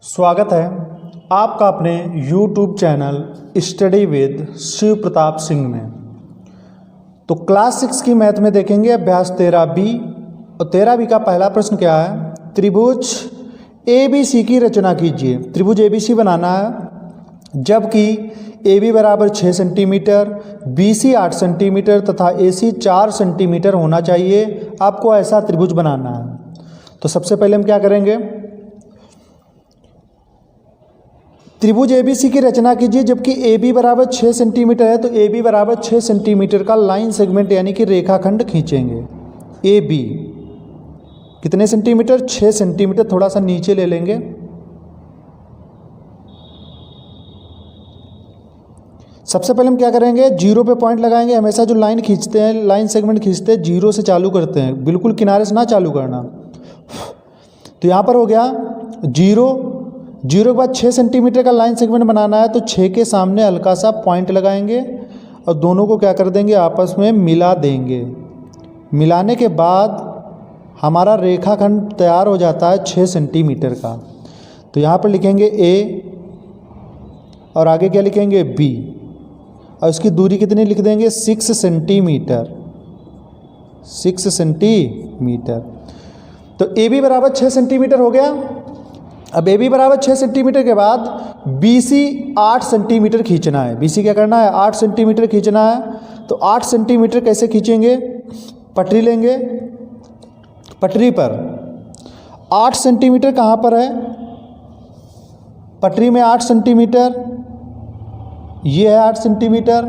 स्वागत है आपका अपने YouTube channel study with Shiv Pratap Singh में। तो क्लास 6 की मैथ में देखेंगे अभ्यास 13B और 13B का पहला प्रश्न क्या है, त्रिभुज ABC की रचना कीजिए। त्रिभुज ABC बनाना है जबकि AB बराबर 6 सेंटीमीटर, BC 8 सेंटीमीटर तथा AC 4 सेंटीमीटर होना चाहिए। आपको ऐसा त्रिभुज बनाना है। तो सबसे पहले हम क्या करेंगे, त्रिभुज ABC की रचना कीजिए जबकि AB बराबर 6 सेंटीमीटर है। तो AB बराबर 6 सेंटीमीटर का लाइन सेगमेंट यानी कि रेखाखंड खींचेंगे। AB कितने सेंटीमीटर, 6 सेंटीमीटर। थोड़ा सा नीचे ले लेंगे। सबसे पहले हम क्या करेंगे, जीरो पे पॉइंट लगाएंगे। हमेशा जो लाइन खींचते हैं, लाइन सेगमेंट खींचते हैं, जीरो से चालू करते हैं, बिल्कुल किनारे से ना चालू करना। तो यहाँ पर हो गया जीरो। जीरो के बाद 6 सेंटीमीटर का लाइन सेगमेंट बनाना है। तो 6 के सामने हल्का सा पॉइंट लगाएंगे और दोनों को क्या कर देंगे, आपस में मिला देंगे। मिलाने के बाद हमारा रेखाखंड तैयार हो जाता है 6 सेंटीमीटर का। तो यहाँ पर लिखेंगे A और आगे क्या लिखेंगे B और इसकी दूरी कितनी लिख देंगे, 6 सेंटीमीटर। 6 सेंटीमीटर। तो AB बराबर 6 सेंटीमीटर हो गया। अब AB बराबर 6 सेंटीमीटर के बाद BC 8 सेंटीमीटर खींचना है। BC क्या करना है, 8 सेंटीमीटर खींचना है। तो 8 सेंटीमीटर कैसे खींचेंगे, पटरी लेंगे। पटरी पर 8 सेंटीमीटर कहाँ पर है, पटरी में 8 सेंटीमीटर, ये है 8 सेंटीमीटर।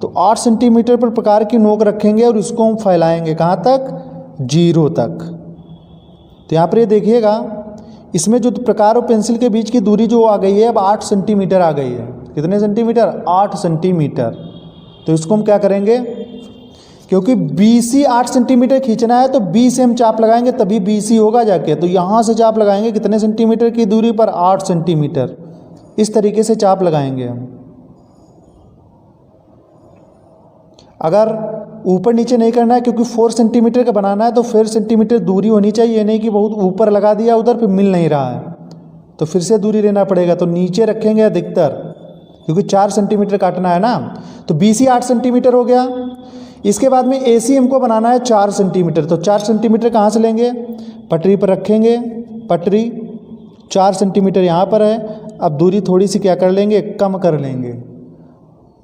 तो 8 सेंटीमीटर पर प्रकार की नोक रखेंगे और इसको हम फैलाएंगे कहाँ तक, जीरो तक। तो यहाँ पर ये देखिएगा, इसमें जो प्रकार और पेंसिल के बीच की दूरी जो आ गई है, अब 8 सेंटीमीटर आ गई है। कितने सेंटीमीटर, 8 सेंटीमीटर। तो इसको हम क्या करेंगे, क्योंकि BC 8 सेंटीमीटर खींचना है तो B से हम चाप लगाएंगे तभी BC होगा जाके। तो यहाँ से चाप लगाएंगे कितने सेंटीमीटर की दूरी पर, 8 सेंटीमीटर। इस तरीके से चाप लगाएंगे हम। अगर ऊपर नीचे नहीं करना है, क्योंकि 4 सेंटीमीटर का बनाना है तो 4 सेंटीमीटर दूरी होनी चाहिए, नहीं कि बहुत ऊपर लगा दिया उधर फिर मिल नहीं रहा है, तो फिर से दूरी लेना पड़ेगा। तो नीचे रखेंगे अधिकतर, क्योंकि 4 सेंटीमीटर काटना है ना। तो BC 8 सेंटीमीटर हो गया। इसके बाद में AC हमको बनाना है 4 सेंटीमीटर। तो 4 सेंटीमीटर कहाँ से लेंगे, पटरी पर रखेंगे। पटरी 4 सेंटीमीटर यहाँ पर है। अब दूरी थोड़ी सी क्या कर लेंगे, कम कर लेंगे।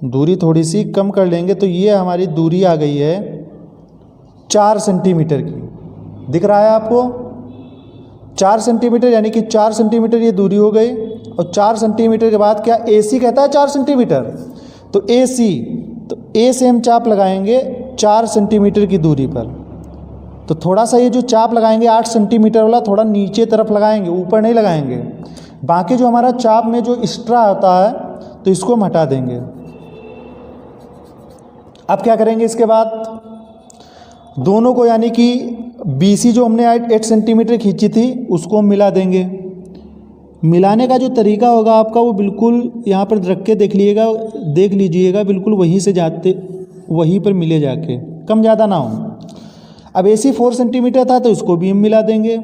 दूरी थोड़ी सी कम कर लेंगे। तो ये हमारी दूरी आ गई है 4 सेंटीमीटर की। दिख रहा है आपको, 4 सेंटीमीटर, यानी कि 4 सेंटीमीटर ये दूरी हो गई। और 4 सेंटीमीटर के बाद क्या AC कहता है 4 सेंटीमीटर। तो AC, तो A से हम चाप लगाएंगे 4 सेंटीमीटर की दूरी पर। तो थोड़ा सा ये जो चाप लगाएंगे 8 सेंटीमीटर वाला, थोड़ा नीचे तरफ लगाएंगे, ऊपर नहीं लगाएंगे। बाकी जो हमारा चाप में जो एक्स्ट्रा होता है तो इसको हम हटा देंगे। अब क्या करेंगे, इसके बाद दोनों को, यानी कि BC जो हमने 8 सेंटीमीटर खींची थी उसको हम मिला देंगे। मिलाने का जो तरीका होगा आपका वो बिल्कुल यहाँ पर रख के देख लीजिएगा, बिल्कुल वहीं से जाते वहीं पर मिले जाके, कम ज़्यादा ना हो। अब AC 4 सेंटीमीटर था तो इसको भी हम मिला देंगे।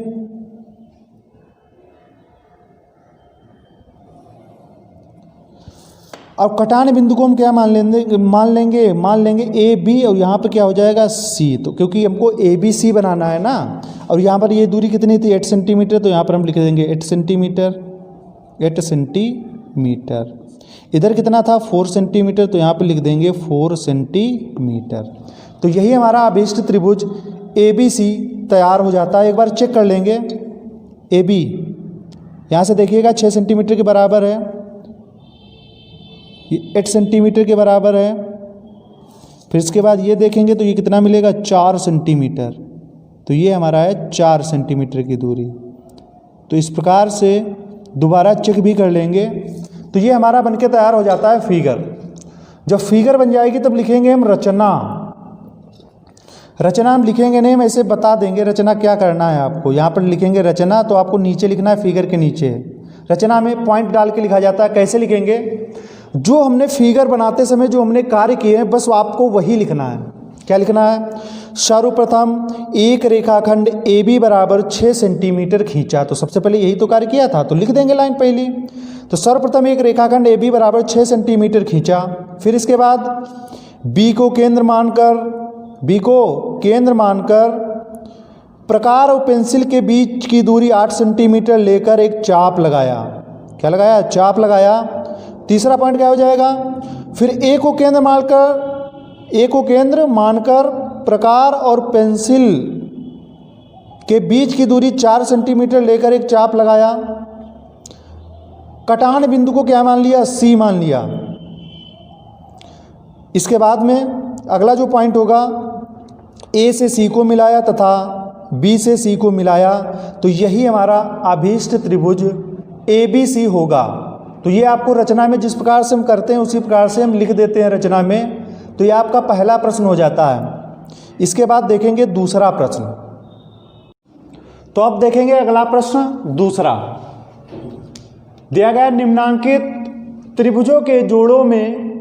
और कटान बिंदु को हम क्या मान लेंगे AB और यहाँ पर क्या हो जाएगा C। तो क्योंकि हमको ABC बनाना है ना, और यहाँ पर ये दूरी कितनी थी, 8 सेंटीमीटर। तो यहाँ पर हम लिख देंगे 8 सेंटीमीटर। 8 सेंटीमीटर। इधर कितना था, 4 सेंटीमीटर। तो यहाँ पर लिख देंगे 4 सेंटीमीटर। तो यही हमारा अभीष्ट त्रिभुज ABC तैयार हो जाता है। एक बार चेक कर लेंगे। AB यहाँ से देखिएगा 6 सेंटीमीटर के बराबर है, 8 सेंटीमीटर के बराबर है। फिर इसके बाद ये देखेंगे तो ये कितना मिलेगा, 4 सेंटीमीटर। तो ये हमारा है 4 सेंटीमीटर की दूरी। तो इस प्रकार से दोबारा चेक भी कर लेंगे। तो ये हमारा बनके तैयार हो जाता है फिगर। जब फिगर बन जाएगी तब लिखेंगे हम रचना। रचना हम लिखेंगे नहीं, हम ऐसे बता देंगे रचना क्या करना है आपको। यहाँ पर लिखेंगे रचना, तो आपको नीचे लिखना है फिगर के नीचे। रचना में पॉइंट डाल के लिखा जाता है। कैसे लिखेंगे, जो हमने फिगर बनाते समय जो हमने कार्य किए हैं बस आपको वही लिखना है। क्या लिखना है, सर्वप्रथम एक रेखाखंड ए बी बराबर 6 सेंटीमीटर खींचा। तो सबसे पहले यही तो कार्य किया था, तो लिख देंगे लाइन पहली। तो सर्वप्रथम एक रेखाखंड ए बी बराबर 6 सेंटीमीटर खींचा। फिर इसके बाद बी को केंद्र मानकर प्रकार और पेंसिल के बीच की दूरी 8 सेंटीमीटर लेकर एक चाप लगाया। क्या लगाया? चाप लगाया। तीसरा पॉइंट क्या हो जाएगा? फिर ए को केंद्र मानकर प्रकार और पेंसिल के बीच की दूरी 4 सेंटीमीटर लेकर एक चाप लगाया। कटान बिंदु को क्या मान लिया? सी मान लिया। इसके बाद में अगला जो पॉइंट होगा, ए से सी को मिलाया तथा बी से सी को मिलाया, तो यही हमारा अभीष्ट त्रिभुज ABC होगा। तो ये आपको रचना में जिस प्रकार से हम करते हैं उसी प्रकार से हम लिख देते हैं रचना में। तो ये आपका पहला प्रश्न हो जाता है। इसके बाद देखेंगे दूसरा प्रश्न। तो अब देखेंगे अगला प्रश्न दूसरा। दिया गया निम्नांकित त्रिभुजों के जोड़ों में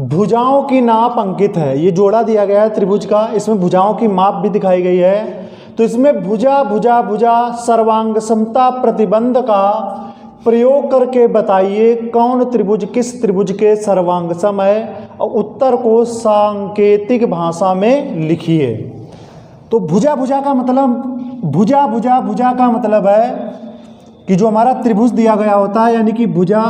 भुजाओं की नाप अंकित है। ये जोड़ा दिया गया है त्रिभुज का, इसमें भुजाओं की माप भी दिखाई गई है। तो इसमें भुजा सर्वांग समता प्रतिबंध का प्रयोग करके बताइए कौन त्रिभुज किस त्रिभुज के सर्वांग सम है, और उत्तर को सांकेतिक भाषा में लिखिए। तो भुजा का मतलब है कि जो हमारा त्रिभुज दिया गया होता है, यानी कि भुजा,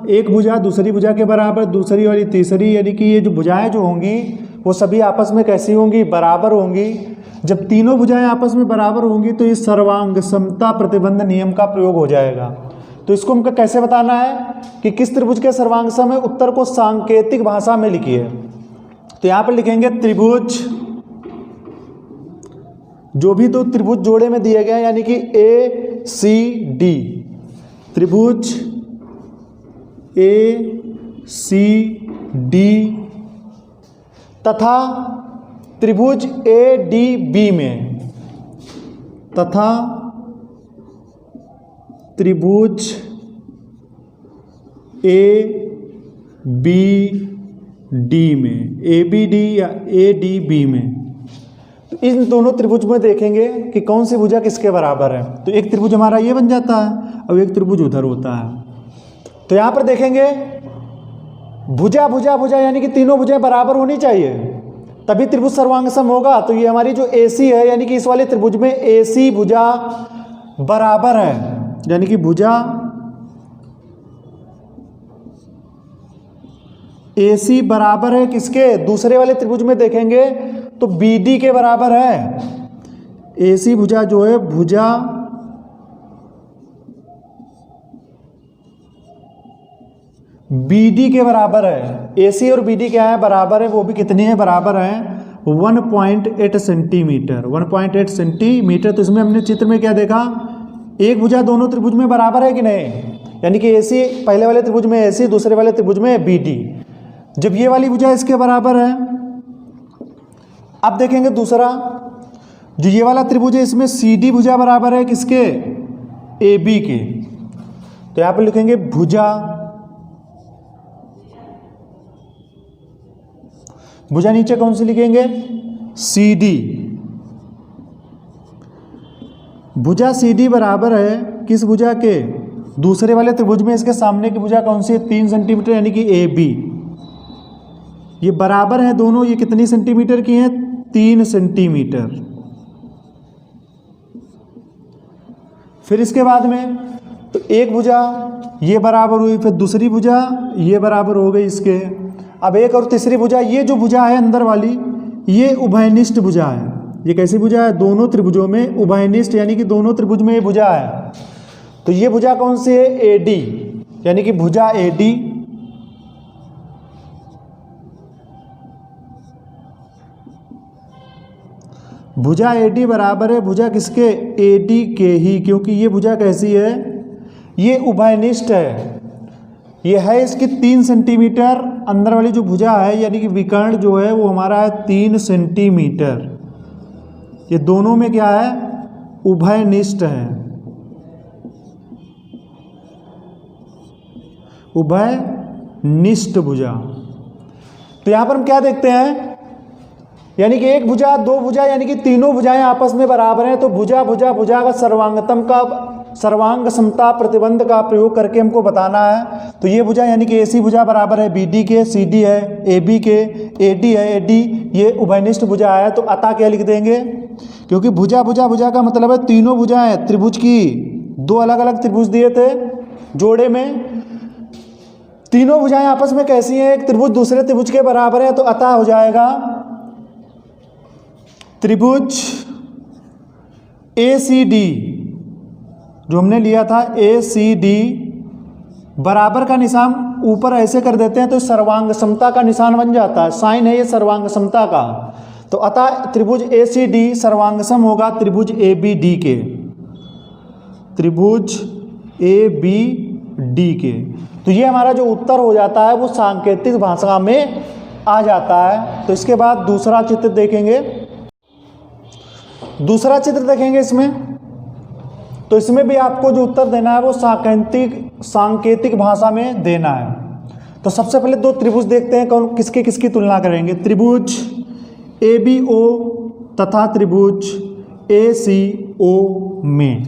एक भुजा दूसरी भुजा के बराबर, दूसरी वाली तीसरी, यानी कि ये जो भुजाएं जो होंगी वो सभी आपस में कैसी होंगी? बराबर होंगी। जब तीनों भुजाएं आपस में बराबर होंगी तो इस सर्वांग समता प्रतिबंध नियम का प्रयोग हो जाएगा। तो इसको हमको कैसे बताना है कि किस त्रिभुज के सर्वांग सम है? उत्तर को सांकेतिक भाषा में लिखिए। तो यहाँ पर लिखेंगे त्रिभुज, जो भी दो त्रिभुज जोड़े में दिए गए हैं, यानी कि ACD, त्रिभुज ACD तथा त्रिभुज ADB में, तथा त्रिभुज ABD में, ABD या ADB में। तो इन दोनों त्रिभुज में देखेंगे कि कौन सी भुजा किसके बराबर है। तो एक त्रिभुज हमारा ये बन जाता है और एक त्रिभुज उधर होता है। तो यहाँ पर देखेंगे भुजा यानी कि तीनों भुजाएं बराबर होनी चाहिए, तभी त्रिभुज सर्वांग सम होगा। तो ये हमारी जो AC है, यानी कि इस वाले त्रिभुज में AC भुजा बराबर है, यानी कि भुजा AC बराबर है किसके? दूसरे वाले त्रिभुज में देखेंगे तो BD के बराबर है। AC भुजा जो है, भुजा BD के बराबर है। AC और BD क्या है? बराबर है। वो भी कितनी है? बराबर है 1.8 सेंटीमीटर, 1.8 सेंटीमीटर। तो इसमें हमने चित्र में क्या देखा? एक भुजा दोनों त्रिभुज में बराबर है कि नहीं? यानी कि AC पहले वाले त्रिभुज में AC, दूसरे वाले त्रिभुज में BD। जब ये वाली भुजा इसके बराबर है, अब देखेंगे दूसरा, जो ये वाला त्रिभुज है इसमें CD भुजा बराबर है किसके? AB के। तो यहाँ पर लिखेंगे भुजा नीचे कौन सी लिखेंगे? CD। भुजा CD बराबर है किस भुजा के? दूसरे वाले त्रिभुज में इसके सामने की भुजा कौन सी है? 3 सेंटीमीटर, यानी कि AB। ये बराबर है दोनों। ये कितनी सेंटीमीटर की हैं? 3 सेंटीमीटर। फिर इसके बाद में तो एक भुजा ये बराबर हुई, फिर दूसरी भुजा ये बराबर हो गई इसके। अब एक और तीसरी भुजा, ये जो भुजा है अंदर वाली, ये उभयनिष्ठ भुजा है। ये कैसी भुजा है? दोनों त्रिभुजों में उभयनिष्ठ, यानी कि दोनों त्रिभुज में ये भुजा है। तो ये भुजा कौन सी है? AD, यानी कि भुजा AD। भुजा AD बराबर है भुजा किसके? AD के ही, क्योंकि ये भुजा कैसी है? ये उभयनिष्ठ है। ये है इसकी 3 सेंटीमीटर। अंदर वाली जो भुजा है, यानी कि विकर्ण जो है वो हमारा है 3 सेंटीमीटर। ये दोनों में क्या है? उभयनिष्ठ है, उभयनिष्ठ भुजा। तो यहाँ पर हम क्या देखते हैं? यानी कि एक भुजा, दो भुजा, यानी कि तीनों भुजाएं आपस में बराबर हैं, तो भुजा भुजा भुजा का सर्वांग समता प्रतिबंध का प्रयोग करके हमको बताना है। तो ये भुजा यानी कि एसी भुजा बराबर है बीडी के, सीडी है एबी के, एडी है एडी, ये उभयनिष्ठ भुजा है। तो अतः क्या लिख देंगे, क्योंकि भुजा भुजा भुजा का मतलब है तीनों भुजाएं त्रिभुज की, दो अलग अलग त्रिभुज दिए थे जोड़े में, तीनों भुजाएं आपस में कैसी हैं, एक त्रिभुज दूसरे त्रिभुज के बराबर है। तो अतः हो जाएगा त्रिभुज ACD जो हमने लिया था ACD बराबर का निशान ऊपर ऐसे कर देते हैं तो सर्वांग समता का निशान बन जाता है, साइन है ये सर्वांग समता का। तो अतः त्रिभुज ACD सर्वांगसम होगा त्रिभुज ABD के, त्रिभुज ABD के। तो ये हमारा जो उत्तर हो जाता है वो सांकेतिक भाषा में आ जाता है। तो इसके बाद दूसरा चित्र देखेंगे, दूसरा चित्र देखेंगे इसमें, तो इसमें भी आपको जो उत्तर देना है वो सांकेतिक भाषा में देना है। तो सबसे पहले दो त्रिभुज देखते हैं कौन किसके किसकी तुलना करेंगे, त्रिभुज ABO तथा त्रिभुज ACO में,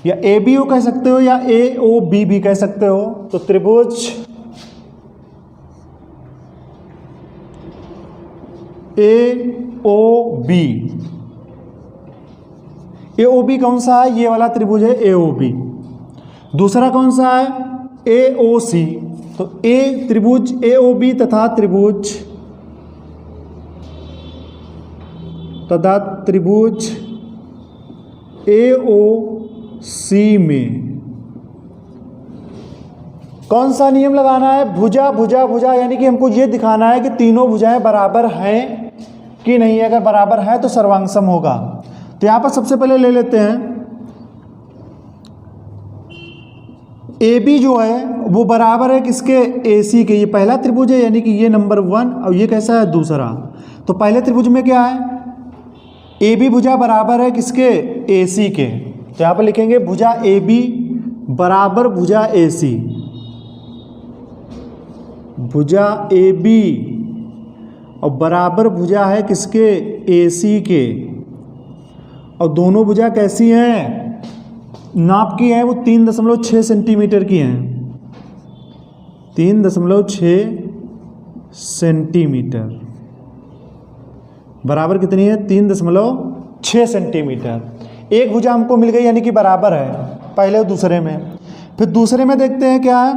या ABO कह सकते हो या AOB भी कह सकते हो। तो त्रिभुज AOB कौन सा है, ये वाला त्रिभुज है AOB। दूसरा कौन सा है AOC, तो त्रिभुज AOB तथा त्रिभुज AOC में कौन सा नियम लगाना है, भुजा भुजा भुजा, यानी कि हमको ये दिखाना है कि तीनों भुजाएं बराबर हैं कि नहीं। अगर बराबर है तो सर्वांगसम होगा। तो यहां पर सबसे पहले ले लेते हैं AB जो है वो बराबर है किसके, AC के। ये पहला त्रिभुज है यानी कि ये नंबर 1, और ये कैसा है दूसरा। तो पहले त्रिभुज में क्या है, AB भुजा बराबर है किसके, AC के। तो यहां पर लिखेंगे भुजा AB बराबर भुजा AC, भुजा AB और बराबर भुजा है किसके, AC के। और दोनों भुजा कैसी हैं, नाप की है वो 3.6 सेंटीमीटर की हैं, 3.6 सेंटीमीटर बराबर कितनी है, 3.6 सेंटीमीटर। एक भुजा हमको मिल गई यानी कि बराबर है पहले और दूसरे में। फिर दूसरे में देखते हैं क्या है,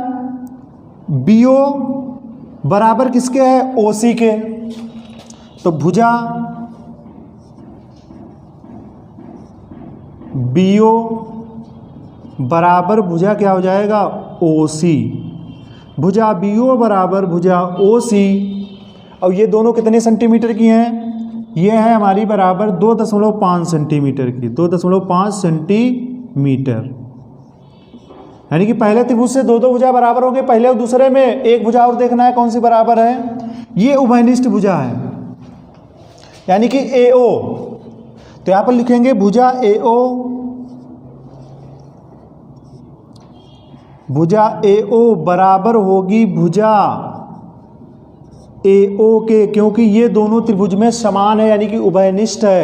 BO बराबर किसके है, OC के। तो भुजा BO बराबर भुजा क्या हो जाएगा, OC। भुजा BO बराबर भुजा OC, और ये दोनों कितने सेंटीमीटर की हैं, ये है हमारी बराबर 2.5 सेंटीमीटर की, 2.5 सेंटीमीटर। यानी कि पहले त्रिभुज से दो भुजा बराबर होंगे, पहले और दूसरे में एक भुजा और देखना है कौन सी बराबर है, ये उभयनिष्ठ भुजा है यानी कि AO। तो यहां पर लिखेंगे भुजा AO, भुजा AO बराबर होगी भुजा AO के, क्योंकि ये दोनों त्रिभुज में समान है यानी कि उभयनिष्ठ है।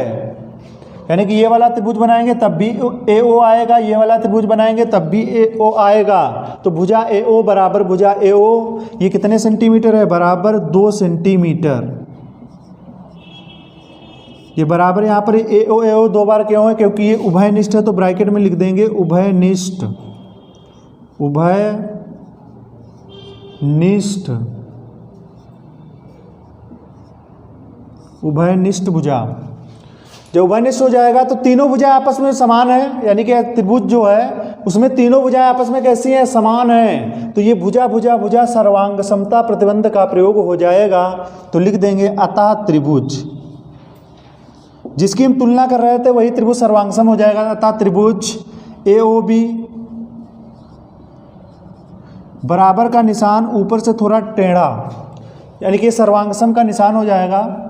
यानी कि ये वाला त्रिभुज बनाएंगे तब भी AO आएगा, ये वाला त्रिभुज बनाएंगे तब भी AO आएगा। तो भुजा AO बराबर भुजा AO, ये कितने सेंटीमीटर है, बराबर 2 सेंटीमीटर। ये बराबर यहाँ पर AO दो बार क्यों है, क्योंकि ये उभयनिष्ठ है। तो ब्रैकेट में लिख देंगे उभयनिष्ठ, उभयनिष्ठ भुजा। जब उभयनिष्ठ हो जाएगा तो तीनों भुजाएं आपस में समान है, यानी कि त्रिभुज जो है उसमें तीनों भुजाएं आपस में कैसी हैं, समान हैं। तो ये भुजा भुजा भुजा सर्वांग समता प्रतिबंध का प्रयोग हो जाएगा। तो लिख देंगे अतः त्रिभुज, जिसकी हम तुलना कर रहे थे वही त्रिभुज सर्वांगसम हो जाएगा। अतः त्रिभुज AOB बराबर का निशान ऊपर से थोड़ा टेढ़ा, यानी कि सर्वांगसम का निशान हो जाएगा।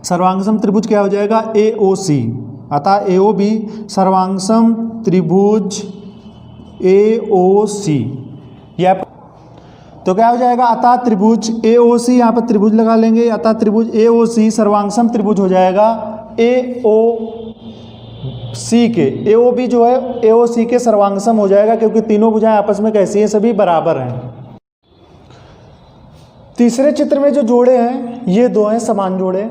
सर्वांगसम त्रिभुज क्या हो जाएगा, AOC। अतः AOB सर्वांगसम त्रिभुज AOC। तो क्या हो जाएगा, अतः त्रिभुज AOC, यहाँ पर त्रिभुज लगा लेंगे, अतः त्रिभुज AOC सर्वांगसम त्रिभुज हो जाएगा AOC के, AOB जो है AOC के सर्वांगसम हो जाएगा, क्योंकि तीनों भुजाएं आपस में कैसी हैं, सभी बराबर हैं। तीसरे चित्र में जो जोड़े हैं ये दो हैं समान जोड़े,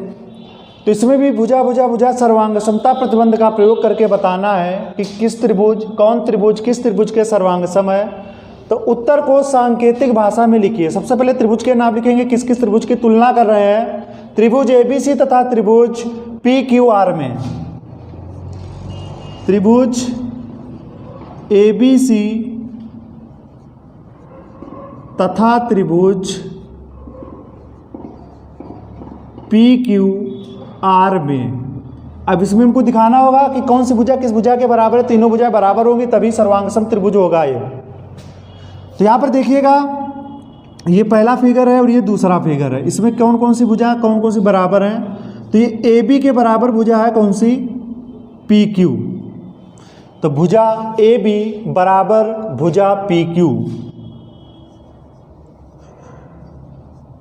तो इसमें भी भुजा भुजा भुजा सर्वांग समता प्रतिबंध का प्रयोग करके बताना है कि किस त्रिभुज, कौन त्रिभुज किस त्रिभुज के सर्वांग सम है। तो उत्तर को सांकेतिक भाषा में लिखिए। सबसे पहले त्रिभुज के नाम लिखेंगे, किस किस त्रिभुज की तुलना कर रहे हैं, त्रिभुज ABC तथा त्रिभुज PQR में, त्रिभुज ABC तथा त्रिभुज PQR में। अब इसमें हमको दिखाना होगा कि कौन सी भुजा किस भुजा के बराबर है, तीनों भुजाएं बराबर होंगी तभी सर्वांगसम त्रिभुज होगा ये। तो यहाँ पर देखिएगा ये पहला फिगर है और ये दूसरा फिगर है, इसमें कौन कौन सी भुजा कौन कौन सी बराबर हैं। तो ये AB के बराबर भुजा है कौन सी, PQ। तो भुजा AB बराबर भुजा PQ,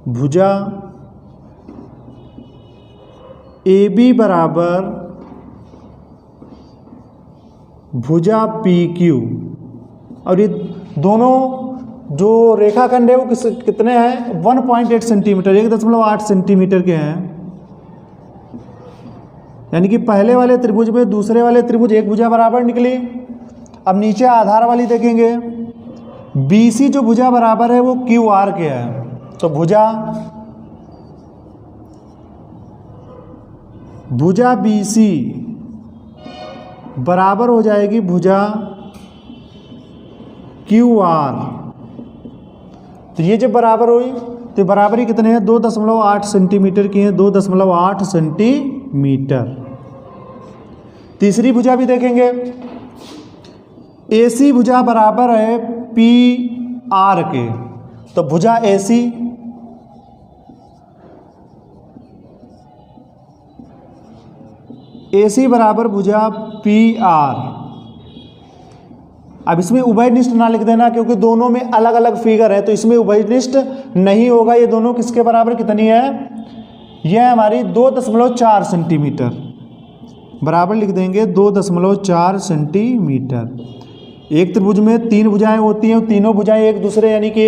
भुजा AB बराबर भुजा PQ। और ये दोनों जो रेखाखंड है वो कितने हैं, 1.8 सेंटीमीटर, 1.8 सेंटीमीटर के हैं। यानी कि पहले वाले त्रिभुज में दूसरे वाले त्रिभुज एक भुजा बराबर निकली। अब नीचे आधार वाली देखेंगे, BC जो भुजा बराबर है वो QR के है, तो भुजा BC बराबर हो जाएगी भुजा QR। तो ये जब बराबर हुई तो बराबरी कितने हैं, 2.8 सेंटीमीटर की है, 2.8 सेंटीमीटर। तीसरी भुजा भी देखेंगे, AC भुजा बराबर है PR के, तो भुजा AC बराबर भुजा PR। अब इसमें उभयनिष्ठ ना लिख देना क्योंकि दोनों में अलग अलग फिगर है, तो इसमें उभयनिष्ठ नहीं होगा। ये दोनों किसके बराबर कितनी है, यह हमारी 2.4 सेंटीमीटर, बराबर लिख देंगे 2.4 सेंटीमीटर। एक त्रिभुज में तीन भुजाएं होती हैं, तीनों भुजाएं एक दूसरे यानी कि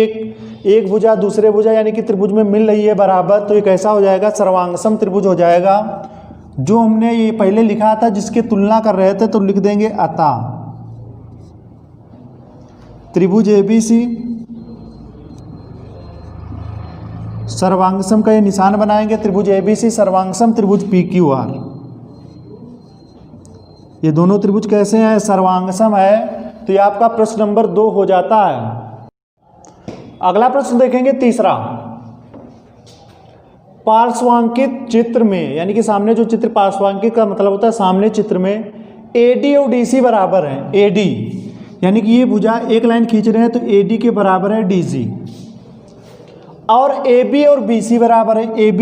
एक भुजा दूसरे भुजा यानी कि त्रिभुज में मिल रही है बराबर, तो ये कैसा हो जाएगा, सर्वांगसम त्रिभुज हो जाएगा। जो हमने ये पहले लिखा था जिसकी तुलना कर रहे थे, तो लिख देंगे अतः त्रिभुज ABC सर्वांगसम का ये निशान बनाएंगे, त्रिभुज ABC सर्वांगसम त्रिभुज PQR। ये दोनों त्रिभुज कैसे हैं, सर्वांगसम है, तो ये आपका प्रश्न नंबर 2 हो जाता है। अगला प्रश्न देखेंगे तीसरा, पार्श्वांकित चित्र में, यानी कि सामने जो चित्र, पार्श्वांकित का मतलब होता है सामने चित्र में AD और DC बराबर हैं। AD यानी कि ये भुजा एक लाइन खींच रहे हैं तो AD के बराबर है DC, और AB और BC बराबर है। AB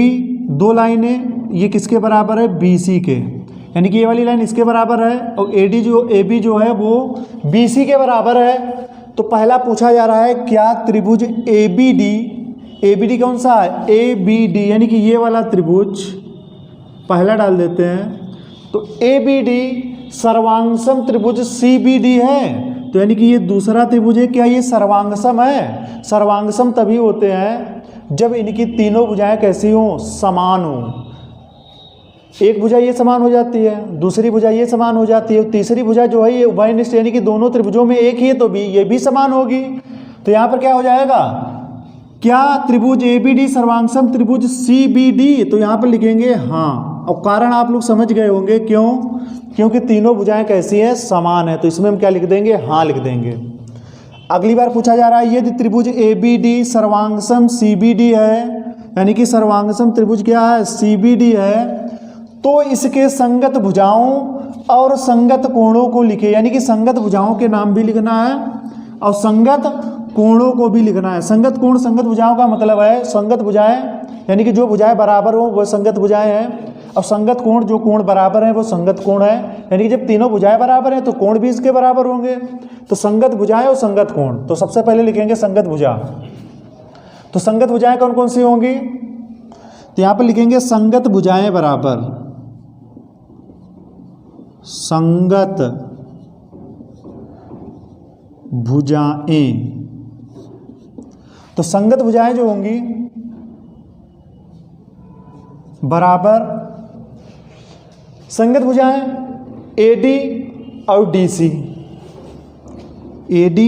दो लाइनें, ये किसके बराबर है, BC के, यानी कि ये वाली लाइन इसके बराबर है, और AB जो है वो BC के बराबर है। तो पहला पूछा जा रहा है क्या त्रिभुज ABD कौन सा है, ABD यानी कि ये वाला त्रिभुज पहला डाल देते हैं, तो ABD सर्वांगसम त्रिभुज CBD है, तो यानी कि ये दूसरा त्रिभुज है, क्या ये सर्वांगसम है। सर्वांगसम तभी होते हैं जब इनकी तीनों भुजाएं कैसी हों, समान हों। एक भुजा ये समान हो जाती है, दूसरी भुजा ये समान हो जाती है, तीसरी भुजा जो है ये उभयनिष्ठ यानी कि दोनों त्रिभुजों में एक ही है, तो भी ये भी समान होगी। तो यहाँ पर क्या हो जाएगा, क्या त्रिभुज ABD सर्वांगसम त्रिभुज CBD, तो यहाँ पर लिखेंगे हाँ। और कारण आप लोग समझ गए होंगे, क्यों, क्योंकि तीनों भुजाएं कैसी हैं, समान है, तो इसमें हम क्या लिख देंगे, हाँ लिख देंगे। अगली बार पूछा जा रहा है यदि त्रिभुज ABD सर्वांगसम CBD है, यानी कि सर्वांगसम त्रिभुज क्या है, CBD है, तो इसके संगत भुजाओं और संगत कोणों को लिखे, यानी कि संगत भुजाओं के नाम भी लिखना है और संगत कोणों को भी लिखना है। संगत कोण संगत भुजाओं का मतलब है संगत भुजाएं यानी कि जो भुजाएं बराबर हो वो संगत भुजाएं हैं, और संगत कोण जो कोण बराबर हैं वो संगत कोण है, यानी कि जब तीनों भुजाएं बराबर हैं तो कोण भी इसके बराबर होंगे। तो संगत भुजाएं और संगत कोण, तो सबसे पहले लिखेंगे संगत भुजा। तो संगत भुजाएं कौन कौन सी होंगी? तो यहां पर लिखेंगे संगत भुजाएं बराबर संगत भुजाएं। तो संगत भुजाएं जो होंगी बराबर संगत भुजाएं AD और DC। AD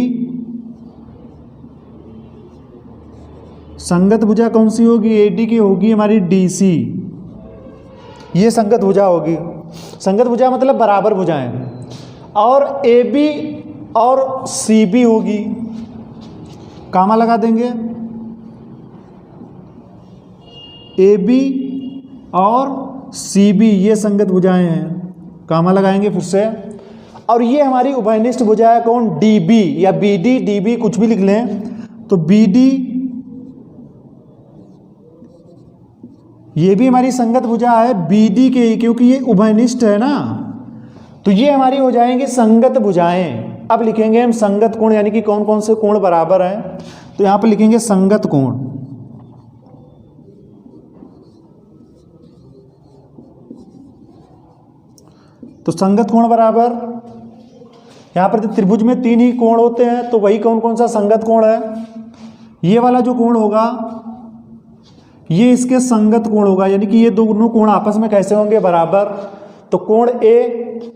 संगत भुजा कौन सी होगी? AD की होगी हमारी DC। ये संगत भुजा होगी। संगत भुजा मतलब बराबर भुजाएं। और AB और CB होगी, कामा लगा देंगे। AB और CB ये संगत भुजाएं हैं, कामा लगाएंगे फिर से। और ये हमारी उभयनिष्ठ भुजा है कौन? DB या BD, DB कुछ भी लिख लें। तो BD ये भी हमारी संगत भुजा है BD के, क्योंकि ये उभयनिष्ठ है ना। तो ये हमारी हो जाएंगी संगत भुजाएं। अब लिखेंगे हम संगत कोण, यानी कि कौन कौन से कोण बराबर हैं। तो यहां पर लिखेंगे संगत कोण। तो संगत कोण बराबर, यहां पर त्रिभुज में 3 ही कोण होते हैं, तो वही कौन कौन सा संगत कोण है? ये वाला जो कोण होगा ये इसके संगत कोण होगा, यानी कि ये दोनों कोण आपस में कैसे होंगे? बराबर। तो कोण A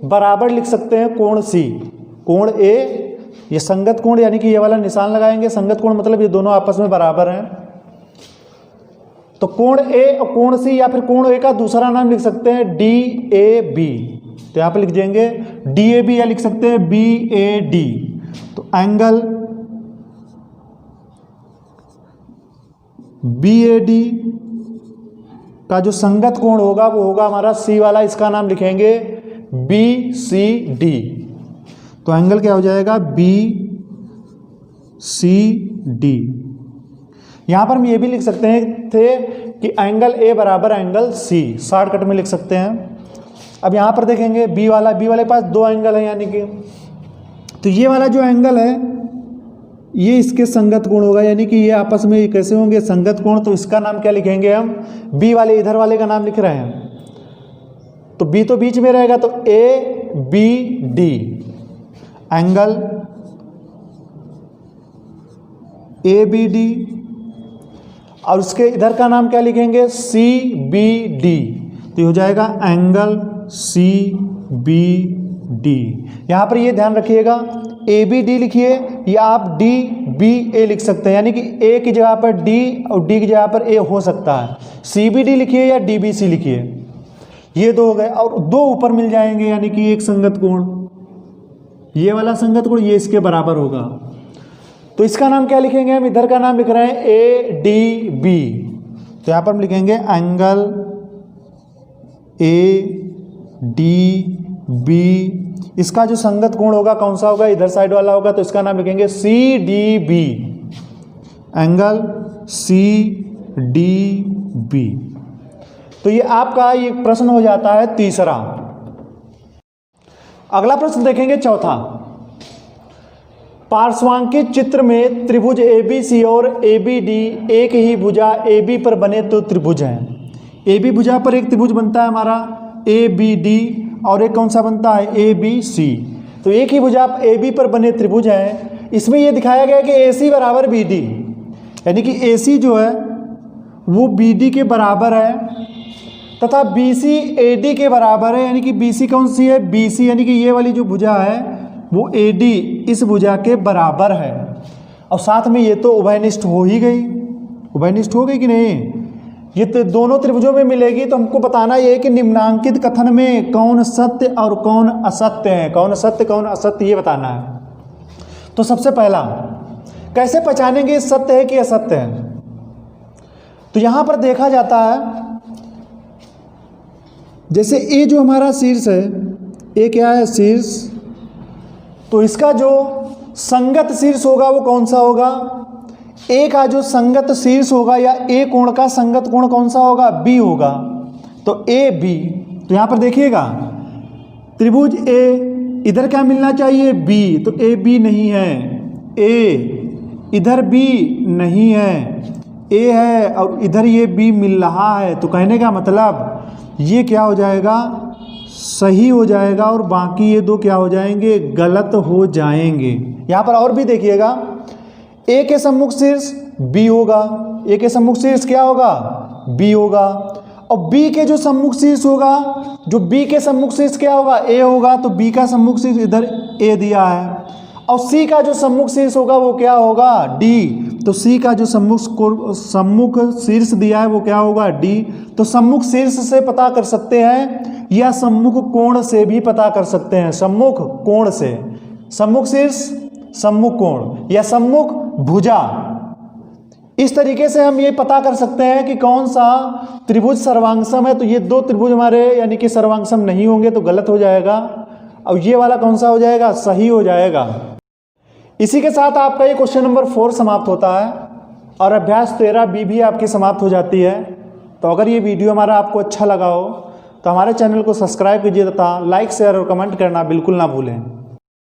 बराबर लिख सकते हैं कोण C। कोण A ये संगत कोण, यानी कि ये वाला निशान लगाएंगे। संगत कोण मतलब ये दोनों आपस में बराबर हैं। तो कोण A और कोण C, या फिर कोण A का दूसरा नाम लिख सकते हैं DAB। तो यहां पर लिख देंगे DAB, या लिख सकते हैं BAD। तो एंगल BAD का जो संगत कोण होगा वो होगा हमारा C वाला, इसका नाम लिखेंगे BCD। तो एंगल क्या हो जाएगा? BCD। यहां पर हम ये भी लिख सकते हैं थे कि एंगल A बराबर एंगल C, शॉर्टकट में लिख सकते हैं। अब यहां पर देखेंगे B वाले के पास 2 एंगल है, यानी कि तो ये वाला जो एंगल है ये इसके संगत कोण होगा, यानी कि ये आपस में कैसे होंगे? संगत कोण। तो इसका नाम क्या लिखेंगे हम? B वाले, इधर वाले का नाम लिख रहे हैं, तो B तो बीच में रहेगा, तो ABD एंगल ABD। और उसके इधर का नाम क्या लिखेंगे? CBD। तो ये हो जाएगा एंगल CBD। यहां पर ये ध्यान रखिएगा, ABD लिखिए या आप DBA लिख सकते हैं, यानी कि A की जगह पर D और D की जगह पर A हो सकता है। CBD लिखिए या DBC लिखिए, ये 2 हो गए। और 2 ऊपर मिल जाएंगे, यानी कि एक संगत कोण, ये वाला संगत कोण ये इसके बराबर होगा। तो इसका नाम क्या लिखेंगे हम? इधर का नाम लिख रहे हैं ADB। तो यहां पर हम लिखेंगे एंगल ADB। इसका जो संगत कोण होगा कौन सा होगा? इधर साइड वाला होगा, तो इसका नाम लिखेंगे CDB। Angle CDB। तो ये आपका ये प्रश्न हो जाता है तीसरा। अगला प्रश्न देखेंगे चौथा। पार्श्वांकित चित्र में त्रिभुज ABC और ABD एक ही भुजा AB पर बने तो त्रिभुज हैं। AB भुजा पर एक त्रिभुज बनता है हमारा ABD, और एक कौन सा बनता है? ABC। तो एक ही भुजा AB पर बने त्रिभुज हैं। इसमें यह दिखाया गया कि AC बराबर BD, यानी कि AC जो है वो BD के बराबर है, तथा BC AD के बराबर है, यानी कि BC कौन सी है? BC, यानी कि ये वाली जो भुजा है वो AD इस भुजा के बराबर है। और साथ में ये तो उभयनिष्ठ हो ही गई, उभयनिष्ठ हो गई कि नहीं? ये तो दोनों त्रिभुजों में मिलेगी। तो हमको बताना ये है कि निम्नांकित कथन में कौन सत्य और कौन असत्य है, कौन सत्य कौन असत्य, ये बताना है। तो सबसे पहला कैसे पहचानेंगे सत्य है कि असत्य है? तो यहां पर देखा जाता है, जैसे ये जो हमारा शीर्ष है, ये क्या है? शीर्ष। तो इसका जो संगत शीर्ष होगा वो कौन सा होगा? ए का जो संगत शीर्ष होगा या ए कोण का संगत कोण कौन सा होगा? बी होगा। तो ए बी। तो यहां पर देखिएगा त्रिभुज ए, इधर क्या मिलना चाहिए? बी। तो ए बी नहीं है, ए इधर बी नहीं है, ए है और इधर ये बी मिल रहा है, तो कहने का मतलब ये क्या हो जाएगा, सही हो जाएगा और बाकी ये दो क्या हो जाएंगे, गलत हो जाएंगे। यहाँ पर और भी देखिएगा, ए के सम्मुख शीर्ष बी होगा, ए के सम्मुख शीर्ष क्या होगा, बी होगा, और बी के जो सम्मुख शीर्ष होगा, जो बी के सम्मुख शीर्ष क्या होगा, ए होगा, तो बी का सम्मुख शीर्ष इधर ए दिया है, और सी का जो सम्मुख शीर्ष होगा वो क्या होगा, डी, तो सी का जो सम्मुख शीर्ष दिया है वो क्या होगा, डी। तो सम्मुख शीर्ष से पता कर सकते हैं या सम्मुख कोण से भी पता कर सकते हैं, सम्मुख कोण से, सम्मुख शीर्ष सम्मुख कोण या सम्मुख भुजा। इस तरीके से हम ये पता कर सकते हैं कि कौन सा त्रिभुज सर्वांगसम है। तो ये दो त्रिभुज हमारे यानी कि सर्वांगसम नहीं होंगे तो गलत हो जाएगा, और ये वाला कौन सा हो जाएगा, सही हो जाएगा। इसी के साथ आपका ये क्वेश्चन नंबर 4 समाप्त होता है और अभ्यास 13B भी आपकी समाप्त हो जाती है। तो अगर ये वीडियो हमारा आपको अच्छा लगा हो तो हमारे चैनल को सब्सक्राइब कीजिए तथा लाइक शेयर और कमेंट करना बिल्कुल ना भूलें।